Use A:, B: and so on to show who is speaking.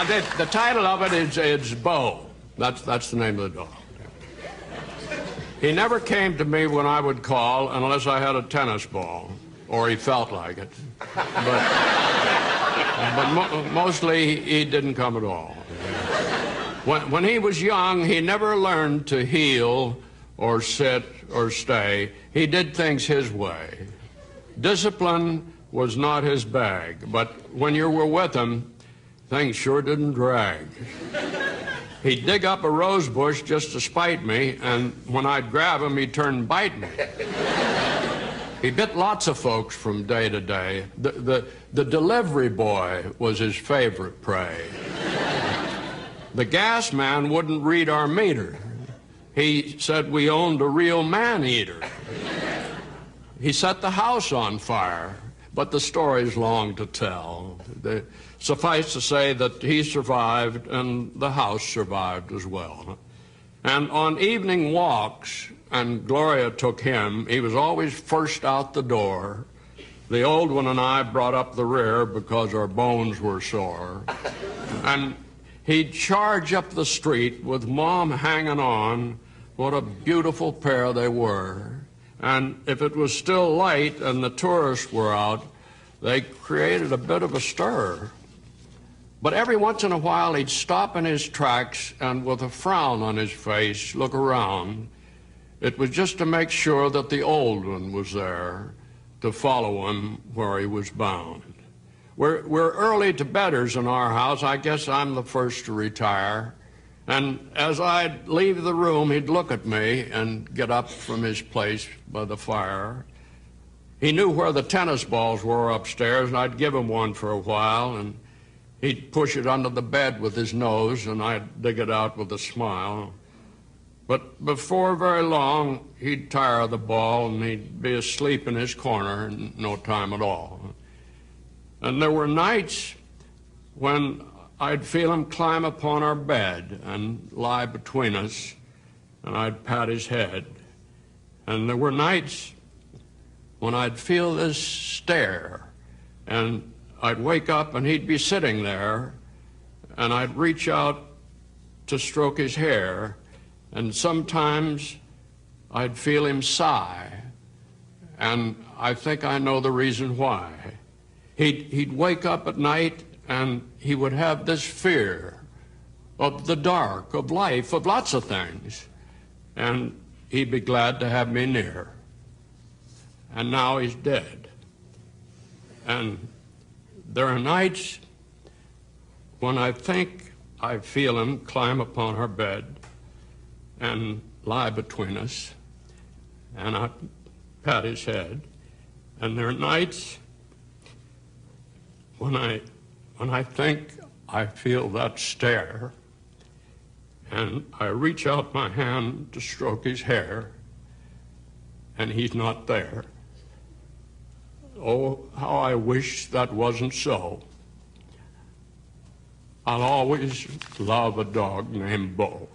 A: Now, the title of it is Bo. That's the name of the dog. He never came to me when I would call unless I had a tennis ball, or he felt like it. But mostly he didn't come at all. When he was young, he never learned to heel or sit or stay. He did things his way. Discipline was not his bag, but when you were with him, things sure didn't drag. He'd dig up a rose bush just to spite me, and when I'd grab him, he'd turn and bite me. He bit lots of folks from day to day. The delivery boy was his favorite prey. The gas man wouldn't read our meter. He said we owned a real man-eater. He set the house on fire, but the story's long to tell. Suffice to say that he survived and the house survived as well. And on evening walks, and Gloria took him, he was always first out the door. The old one and I brought up the rear because our bones were sore. And he'd charge up the street with Mom hanging on. What a beautiful pair they were. And if it was still light and the tourists were out, they created a bit of a stir. But every once in a while, he'd stop in his tracks and with a frown on his face, look around. It was just to make sure that the old one was there to follow him where he was bound. We're early to bedders in our house. I guess I'm the first to retire. And as I'd leave the room, he'd look at me and get up from his place by the fire. He knew where the tennis balls were upstairs, and I'd give him one for a while, and he'd push it under the bed with his nose, and I'd dig it out with a smile. But before very long, he'd tire of the ball, and he'd be asleep in his corner in no time at all. And there were nights when I'd feel him climb upon our bed and lie between us, and I'd pat his head. And there were nights when I'd feel this stare, and I'd wake up and he'd be sitting there, and I'd reach out to stroke his hair, and sometimes I'd feel him sigh, and I think I know the reason why. He'd wake up at night and he would have this fear of the dark, of life, of lots of things, and he'd be glad to have me near. And now he's dead. And there are nights when I think I feel him climb upon our bed and lie between us, and I pat his head. And there are nights when I think I feel that stare, and I reach out my hand to stroke his hair, and he's not there. Oh, how I wish that wasn't so. I'll always love a dog named Bo.